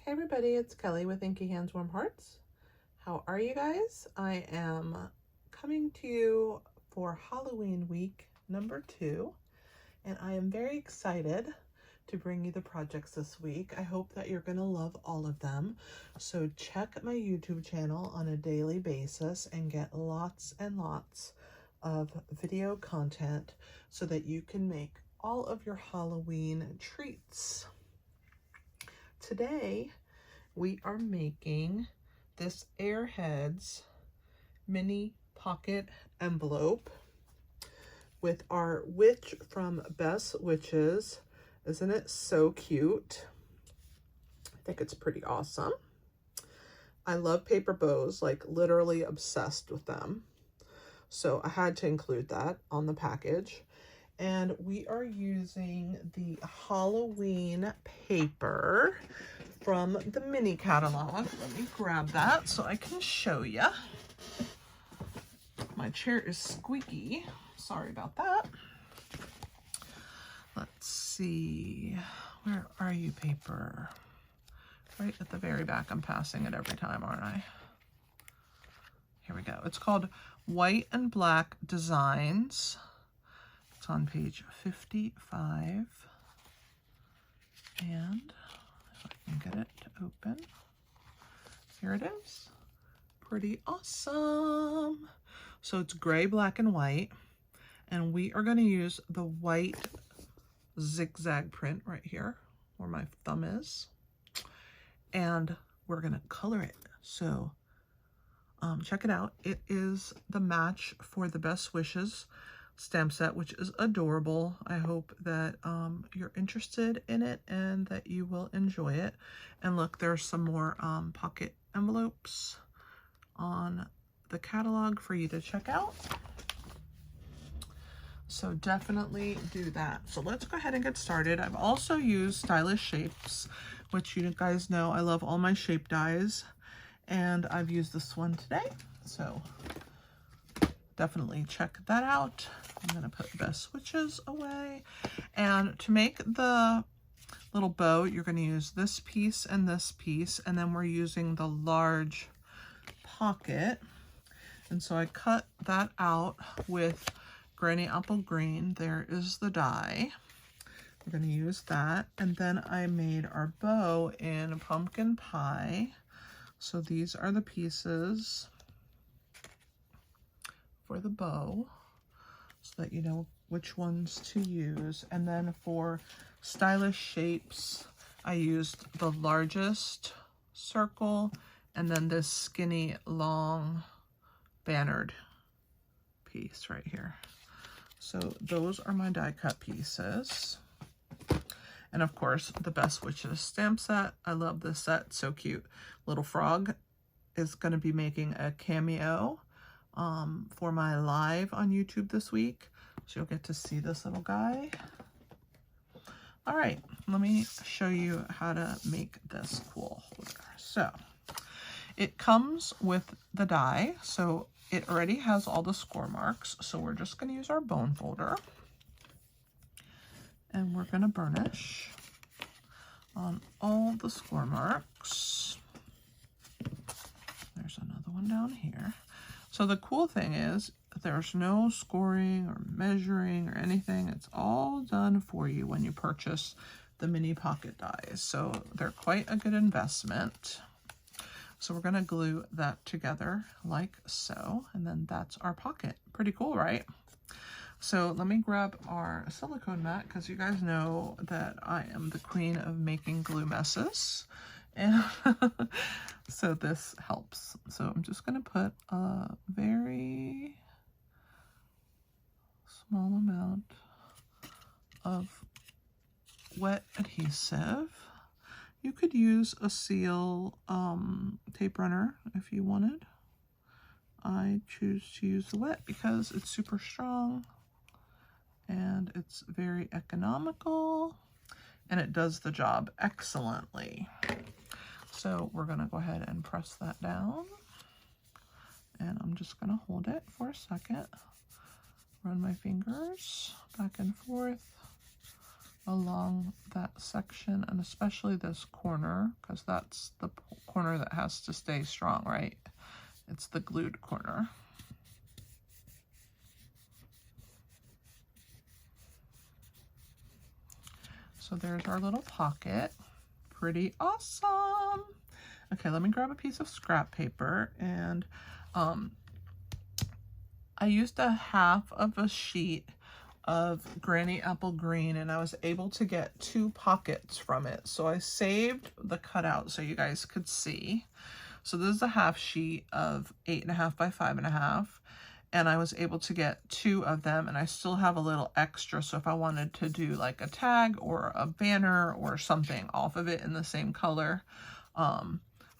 Hey everybody, it's Kelly with Inky Hands Warm Hearts. How are you guys? I am coming to you for Halloween week number 2, and I am very excited to bring you the projects this week. I hope that you're gonna love all of them. So check my YouTube channel on a daily basis and get lots and lots of video content so that you can make all of your Halloween treats. Today, we are making this Airheads Mini Pocket Envelope with our witch from Best Witches. Isn't it so cute? I think it's pretty awesome. I love paper bows, like literally obsessed with them. So I had to include that on the package. And we are using the Halloween paper from the mini catalog. Let me grab that so I can show you. My chair is squeaky. Sorry about that. Let's see. Where are you, paper? Right at the very back. I'm passing it every time, aren't I? Here we go. It's called White and Black Designs. It's on page 55, and if I can get it to open, here it is. Pretty awesome. So it's gray, black, and white, and we are going to use the white zigzag print right here where my thumb is, and we're going to color it. So check it out. It is the match for the Best Wishes stamp set, which is adorable. I hope that you're interested in it and that you will enjoy it. And look, there's some more pocket envelopes on the catalog for you to check out. So definitely do that. So let's go ahead and get started. I've also used Stylish Shapes, which you guys know I love all my shape dies, and I've used this one today. So definitely check that out. I'm going to put Best Witches away. And to make the little bow, you're going to use this piece, and then we're using the large pocket. And so I cut that out with Granny Apple Green. There is the die. We're going to use that. And then I made our bow in Pumpkin Pie. So these are the pieces for the bow, so that you know which ones to use. And then for Stylish Shapes, I used the largest circle and then this skinny long bannered piece right here. So those are my die cut pieces. And of course, the Best Witches stamp set. I love this set, so cute. Little Frog is going to be making a cameo for my live on YouTube this week. So you'll get to see this little guy. All right, let me show you how to make this cool holder. So it comes with the die. So it already has all the score marks. So we're just going to use our bone folder. And we're going to burnish on all the score marks. There's another one down here. So the cool thing is there's no scoring or measuring or anything. It's all done for you when you purchase the mini pocket dies. So they're quite a good investment. So we're going to glue that together like so. And then that's our pocket. Pretty cool, right? So let me grab our silicone mat, because you guys know that I am the queen of making glue messes. And so this helps. So I'm just going to put a very small amount of wet adhesive. You could use a seal tape runner if you wanted. I choose to use the wet because it's super strong and it's very economical and it does the job excellently. So we're going to go ahead and press that down, and I'm just going to hold it for a second, run my fingers back and forth along that section, and especially this corner, because that's the corner that has to stay strong, right? It's the glued corner. So there's our little pocket. Pretty awesome. Okay, let me grab a piece of scrap paper, and I used a half of a sheet of Granny Apple Green, and I was able to get 2 pockets from it. So I saved the cutout so you guys could see. So this is a half sheet of 8.5 by 5.5, and I was able to get 2 of them, and I still have a little extra. So if I wanted to do like a tag or a banner or something off of it in the same color,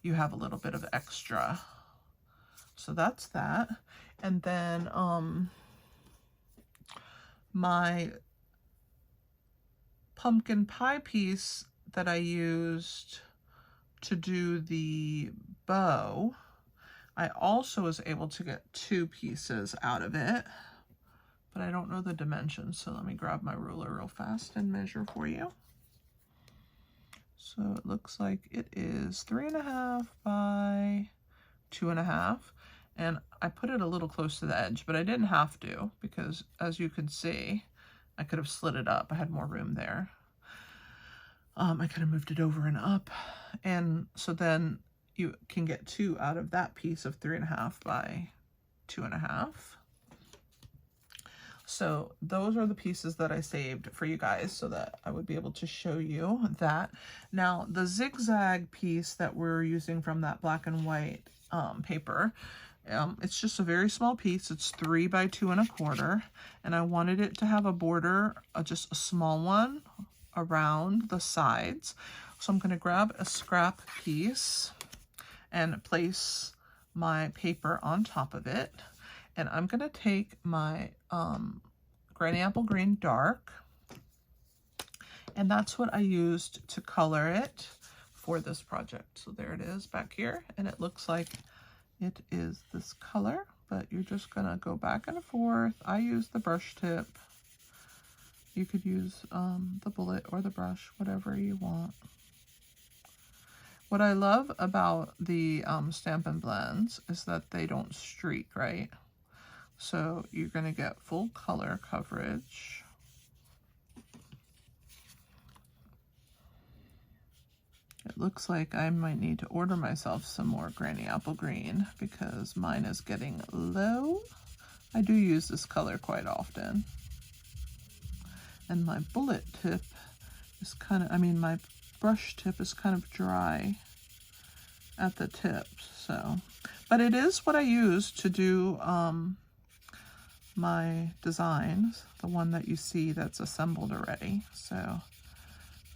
you have a little bit of extra. So that's that. And then my pumpkin pie piece that I used to do the bow, I also was able to get 2 pieces out of it, but I don't know the dimensions. So let me grab my ruler real fast and measure for you. So it looks like it is 3.5 by 2.5. And I put it a little close to the edge, but I didn't have to, because as you can see, I could have slid it up. I had more room there. I could have moved it over and up. And so then you can get 2 out of that piece of 3.5 by 2.5. So those are the pieces that I saved for you guys so that I would be able to show you that. Now the zigzag piece that we're using from that black and white paper, it's just a very small piece. It's 3 by 2.25, and I wanted it to have a border, just a small one around the sides. So I'm going to grab a scrap piece and place my paper on top of it, and I'm going to take my Granny Apple Green Dark, and that's what I used to color it for this project. So there it is back here, and it looks like it is this color, but you're just gonna go back and forth. I use the brush tip. You could use the bullet or the brush, whatever you want. What I love about the Stampin' Blends is that they don't streak, right? So you're gonna get full color coverage. It looks like I might need to order myself some more Granny Apple Green because mine is getting low. I do use this color quite often. And my bullet tip is kind of, my brush tip is kind of dry at the tips, so. But it is what I use to do my designs, the one that you see that's assembled already, so.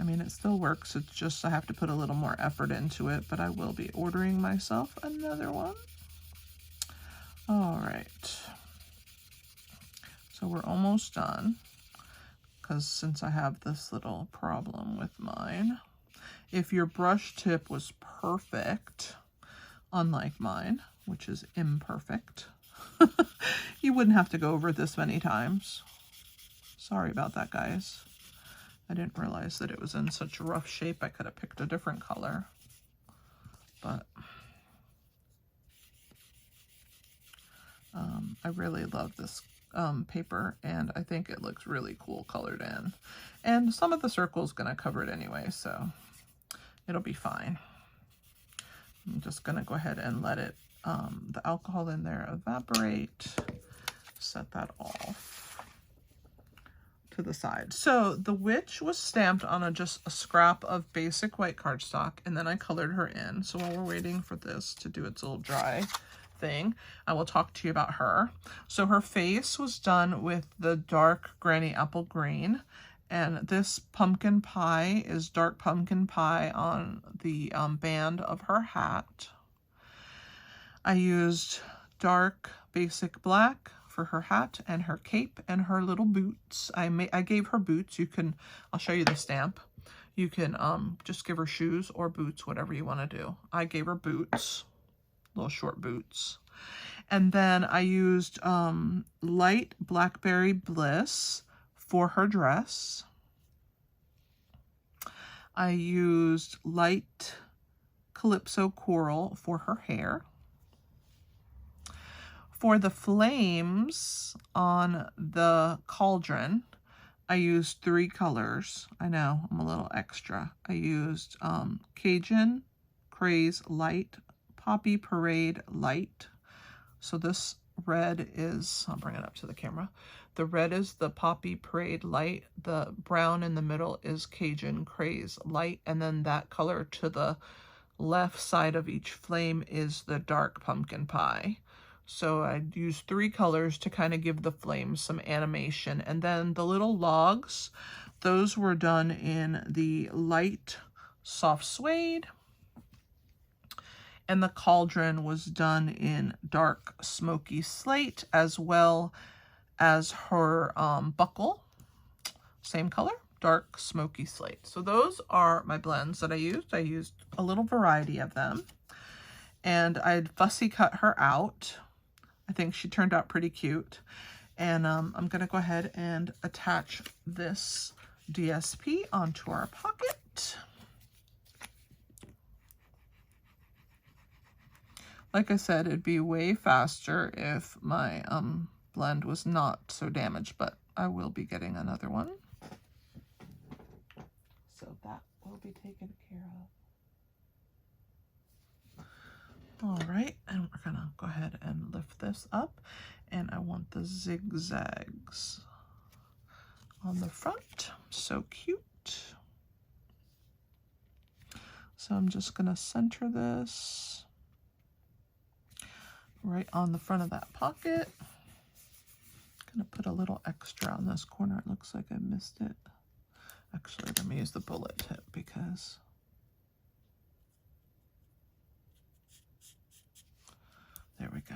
It still works. It's just I have to put a little more effort into it, but I will be ordering myself another one. All right. So we're almost done, because since I have this little problem with mine, if your brush tip was perfect, unlike mine, which is imperfect, you wouldn't have to go over it this many times. Sorry about that, guys. I didn't realize that it was in such a rough shape. I could have picked a different color, but I really love this paper, and I think it looks really cool colored in. And some of the circle is going to cover it anyway, so it'll be fine. I'm just going to go ahead and let it, the alcohol in there evaporate, set that off to the side. So the witch was stamped on just a scrap of basic white cardstock, and then I colored her in. So while we're waiting for this to do its little dry thing, I will talk to you about her. So her face was done with the dark Granny Apple Green, and this pumpkin pie is dark pumpkin pie on the band of her hat. I used dark basic black for her hat and her cape and her little boots. I gave her boots. I'll show you the stamp. You can just give her shoes or boots, whatever you want to do. I gave her boots, little short boots. And then I used light Blackberry Bliss for her dress. I used light Calypso Coral for her hair. For the flames on the cauldron, I used 3 colors. I know, I'm a little extra. I used 𝐾𝐚𝐥𝐿 Light, Poppy Parade Light. So this red is, I'll bring it up to the camera. The red is the Poppy Parade Light. The brown in the middle is 𝐾𝐚𝐥𝐿 Light. And then that color to the left side of each flame is the dark pumpkin pie. So I used 3 colors to kind of give the flames some animation. And then the little logs, those were done in the light soft suede. And the cauldron was done in dark smoky slate, as well as her buckle. Same color, dark smoky slate. So those are my blends that I used. I used a little variety of them. And I'd fussy cut her out. I think she turned out pretty cute. And I'm going to go ahead and attach this DSP onto our pocket. Like I said, it'd be way faster if my blend was not so damaged, but I will be getting another one. So that will be taken care of. All right, and we're gonna go ahead and lift this up, and I want the zigzags on the front. So cute. So I'm just gonna center this right on the front of that pocket. Gonna put a little extra on this corner. It looks like I missed it. Actually, let me use the bullet tip because there we go.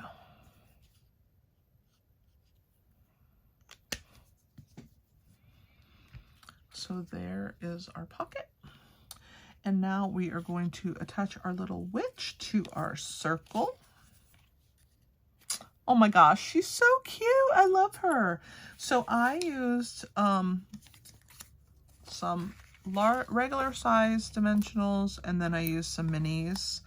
So there is our pocket. And now we are going to attach our little witch to our circle. Oh my gosh, she's so cute. I love her. So I used some regular size dimensionals, and then I used some minis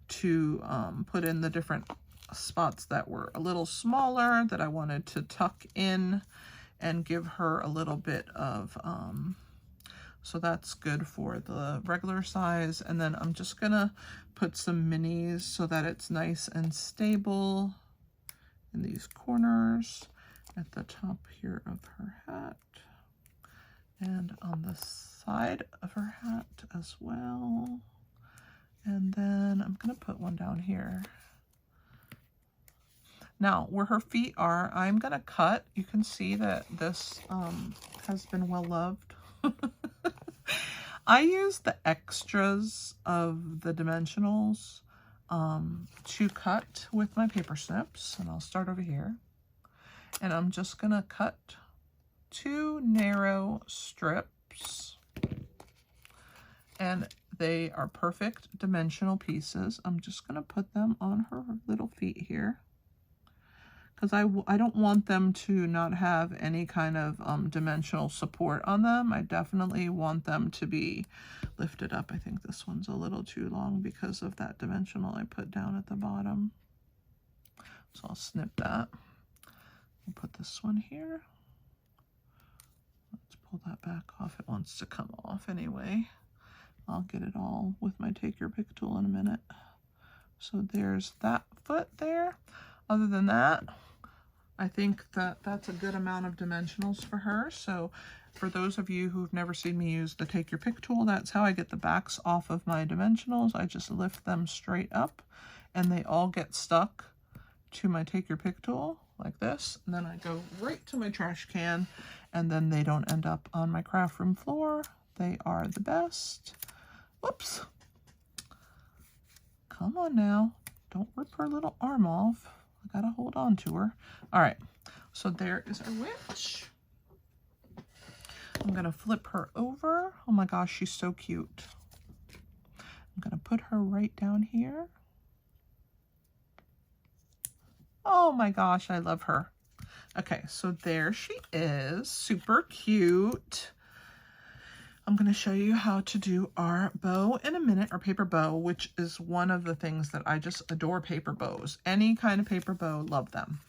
to put in the different spots that were a little smaller that I wanted to tuck in and give her a little bit of so that's good for the regular size. And then I'm just gonna put some minis so that it's nice and stable in these corners at the top here of her hat and on the side of her hat as well. And then I'm gonna put one down here. Now, where her feet are, I'm gonna cut. You can see that this has been well loved. I use the extras of the dimensionals to cut with my paper snips, and I'll start over here. And I'm just gonna cut 2 narrow strips, and they are perfect dimensional pieces. I'm just gonna put them on her little feet here, because I don't want them to not have any kind of dimensional support on them. I definitely want them to be lifted up. I think this one's a little too long because of that dimensional I put down at the bottom. So I'll snip that. I'll put this one here. Let's pull that back off. It wants to come off anyway. I'll get it all with my Take Your Pick tool in a minute. So there's that foot there. Other than that, I think that that's a good amount of dimensionals for her. So for those of you who've never seen me use the Take Your Pick tool, that's how I get the backs off of my dimensionals. I just lift them straight up and they all get stuck to my Take Your Pick tool like this. And then I go right to my trash can, and then they don't end up on my craft room floor. They are the best. Whoops. Come on now. Don't rip her little arm off. I gotta hold on to her. All right, so there is our witch. I'm gonna flip her over. Oh my gosh, she's so cute. I'm gonna put her right down here. Oh my gosh, I love her. Okay, so there she is, super cute. I'm going to show you how to do our bow in a minute, our paper bow, which is one of the things that I just adore. Paper bows. Any kind of paper bow, love them.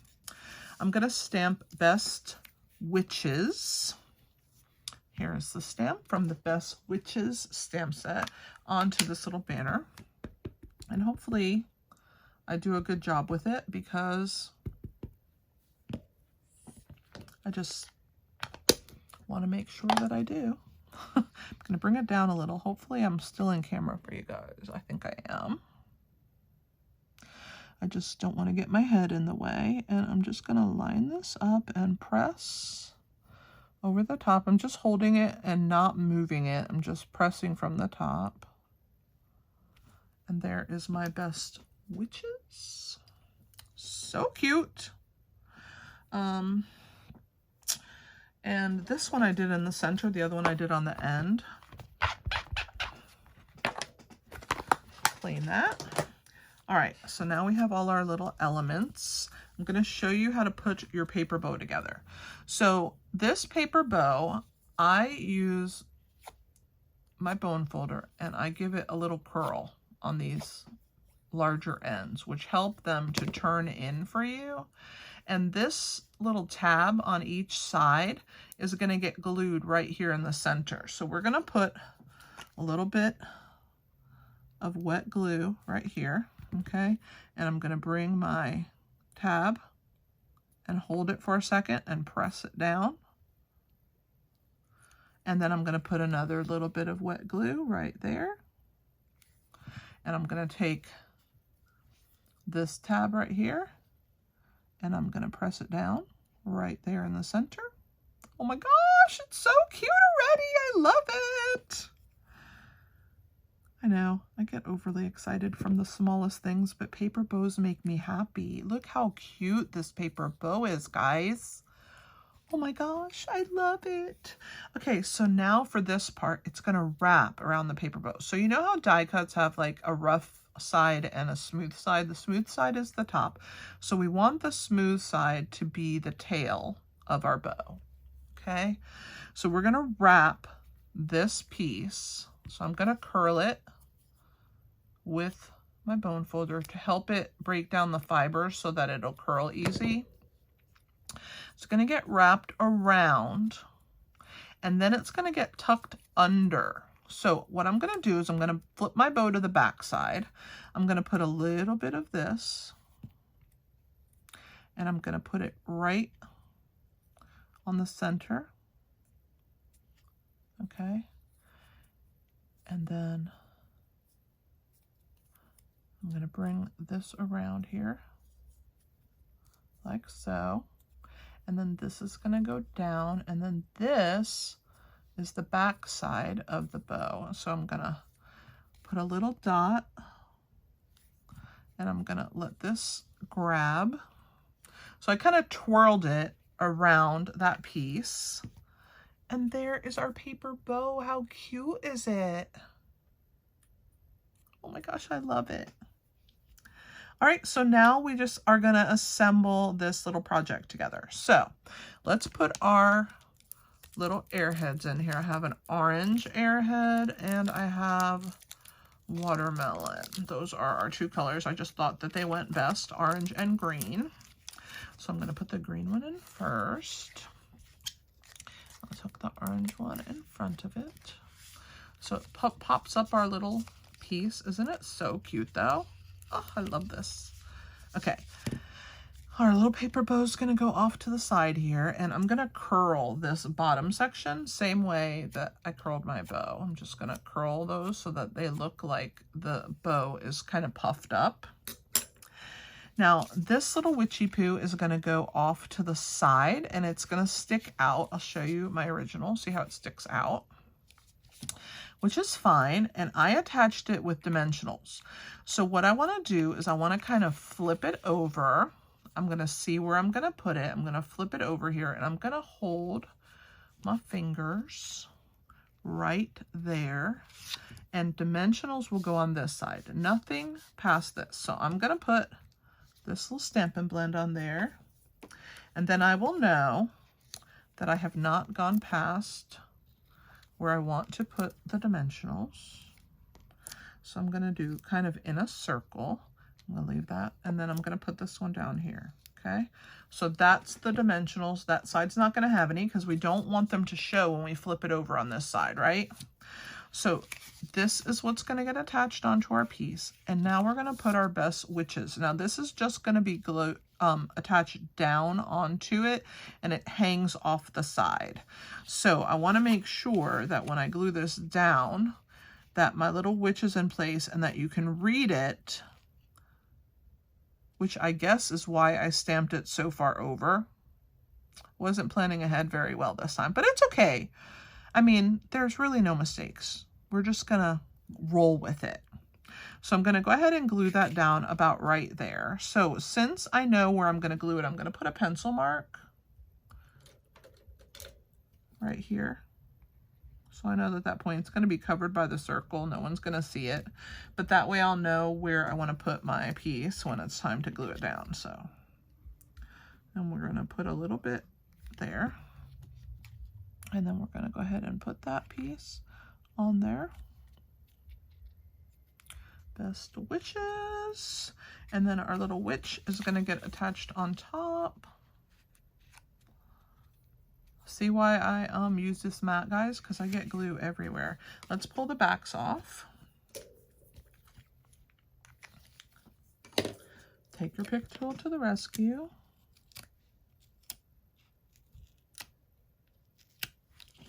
I'm going to stamp Best Witches. Here's the stamp from the Best Witches stamp set onto this little banner. And hopefully I do a good job with it, because I just want to make sure that I do. I'm going to bring it down a little. Hopefully I'm still in camera for you guys. I think I am. I just don't want to get my head in the way. And I'm just going to line this up and press over the top. I'm just holding it and not moving it. I'm just pressing from the top. And there is my Best Witches. So cute. And this one I did in the center, the other one I did on the end. Clean that. All right, so now we have all our little elements. I'm going to show you how to put your paper bow together. So this paper bow, I use my bone folder and I give it a little curl on these larger ends, which help them to turn in for you. And this little tab on each side is going to get glued right here in the center. So we're going to put a little bit of wet glue right here, okay? And I'm going to bring my tab and hold it for a second and press it down. And then I'm going to put another little bit of wet glue right there. And I'm going to take this tab right here, and I'm going to press it down right there in the center. Oh my gosh, it's so cute already. I love it. I know, I get overly excited from the smallest things, but paper bows make me happy. Look how cute this paper bow is, guys. Oh my gosh, I love it. Okay, so now for this part, it's going to wrap around the paper bow. So you know how die cuts have like a rough side and a smooth side? The smooth side is the top. So we want the smooth side to be the tail of our bow. Okay, so we're going to wrap this piece. So I'm going to curl it with my bone folder to help it break down the fibers so that it'll curl easy. It's going to get wrapped around, and then it's going to get tucked under. So what I'm going to do is I'm going to flip my bow to the back side. I'm going to put a little bit of this, and I'm going to put it right on the center. Okay. And then I'm going to bring this around here like so. And then this is going to go down, and then this is the back side of the bow. So I'm going to put a little dot, and I'm going to let this grab. So I kind of twirled it around that piece, and there is our paper bow. How cute is it? Oh my gosh, I love it. All right, so now we just are going to assemble this little project together. So let's put our little airheads in here. I have an orange airhead and I have watermelon. Those are our two colors. I just thought that they went best, orange and green. So I'm going to put the green one in first. Let's hook the orange one in front of it. So it pops up our little piece. Isn't it so cute though? Oh, I love this. Okay, our little paper bow is going to go off to the side here, and I'm going to curl this bottom section same way that I curled my bow. I'm just going to curl those so that they look like the bow is kind of puffed up. Now, this little witchy poo is going to go off to the side, and it's going to stick out. I'll show you my original. See how it sticks out? Which is fine, and I attached it with dimensionals. So what I want to do is I want to kind of flip it over. I'm going to see where I'm going to put it. I'm going to flip it over here, and I'm going to hold my fingers right there, and dimensionals will go on this side. Nothing past this. So I'm going to put this little Stampin' Blend on there, and then I will know that I have not gone past where I want to put the dimensionals. So I'm going to do kind of in a circle. I'm going to leave that, and then I'm going to put this one down here. Okay, so that's the dimensionals. That side's not going to have any because we don't want them to show when we flip it over on this side, right? So this is what's going to get attached onto our piece. And now we're going to put our best witches. Now this is just going to be attached down onto it, and it hangs off the side. So I want to make sure that when I glue this down, that my little witch is in place and that you can read it, which I guess is why I stamped it so far over. Wasn't planning ahead very well this time, but it's okay. I mean, there's really no mistakes. We're just gonna roll with it. So I'm gonna go ahead and glue that down about right there. So since I know where I'm gonna glue it, I'm gonna put a pencil mark right here. So I know that that point's gonna be covered by the circle. No one's gonna see it, but that way I'll know where I wanna put my piece when it's time to glue it down. So, and we're gonna put a little bit there. And then we're going to go ahead and put that piece on there. Best witches. And then our little witch is going to get attached on top. See why I use this mat, guys? Because I get glue everywhere. Let's pull the backs off. Take your pick tool to the rescue.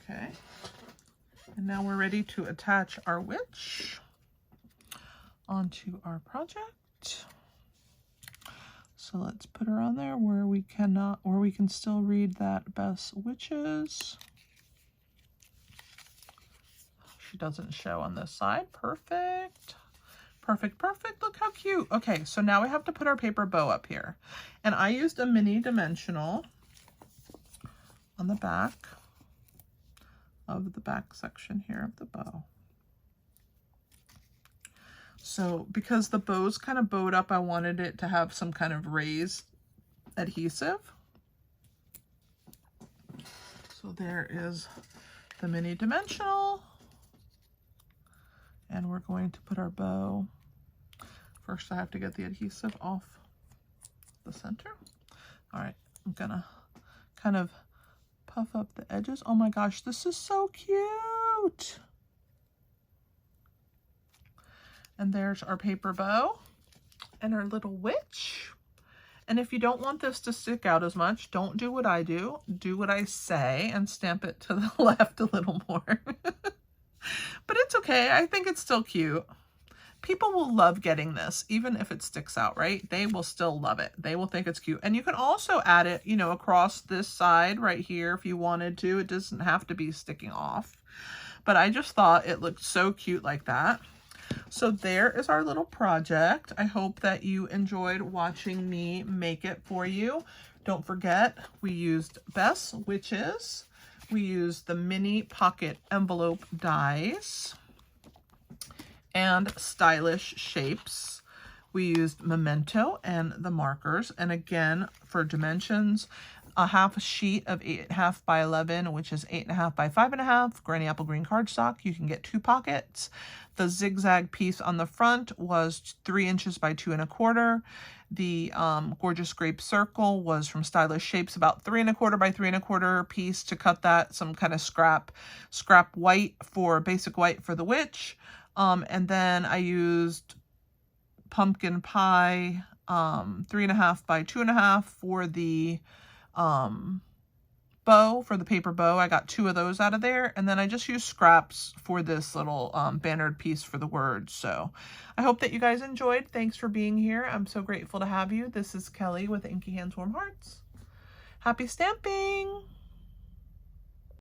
Okay, and now we're ready to attach our witch onto our project. So let's put her on there where we can still read that best witches. She doesn't show on this side. Perfect. Perfect, perfect. Look how cute. Okay, so now we have to put our paper bow up here. And I used a mini dimensional on the back of the back section here of the bow. So because the bow's kind of bowed up, I wanted it to have some kind of raised adhesive. So there is the mini dimensional. And we're going to put our bow. First, I have to get the adhesive off the center. All right, I'm gonna kind of puff up the edges. Oh my gosh, this is so cute. And there's our paper bow and our little witch. And if you don't want this to stick out as much, don't do what I do. Do what I say and stamp it to the left a little more. But it's okay. I think it's still cute. People will love getting this, even if it sticks out, right? They will still love it. They will think it's cute. And you can also add it, you know, across this side right here if you wanted to. It doesn't have to be sticking off. But I just thought it looked so cute like that. So there is our little project. I hope that you enjoyed watching me make it for you. Don't forget, we used Best Witches. We used the mini pocket envelope dies and stylish shapes. We used Memento and the markers. And again, for dimensions, a half sheet of 8.5 by 11, which is 8.5 by 5.5, Granny Apple Green cardstock. You can get 2 pockets. The zigzag piece on the front was 3 inches by 2 1/4. The Gorgeous Grape Circle was from Stylish Shapes, about 3 1/4 by 3 1/4 piece to cut that. Some kind of scrap white for basic white for the witch. And then I used Pumpkin Pie 3.5 by 2.5 for the bow, for the paper bow. I got 2 of those out of there, and then I just used scraps for this little bannered piece for the words. So I hope that you guys enjoyed. Thanks for being here. I'm so grateful to have you. This is Kelly with Inky Hands Warm Hearts. Happy stamping!